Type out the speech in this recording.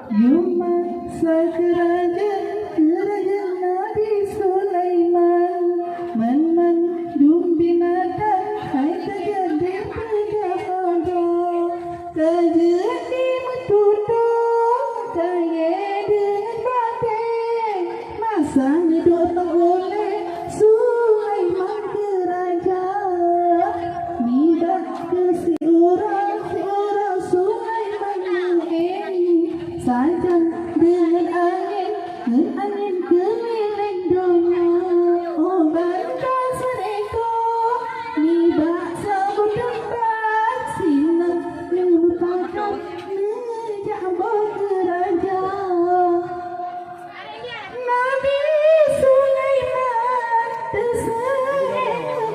Yuma Sakaraja Keraja Nabi Sulaiman Man Dumbinata Hai terjadi pada terjadi metutu kaya dengan batin masa hidup tak boleh Sulaiman keraja tidak ke si orang Sulaiman ini saja dengan angin keliling dunia oh bantah sereka ni baksa bertempat sinar merupakan menjabah keraja Nabi Sulaiman tersenyum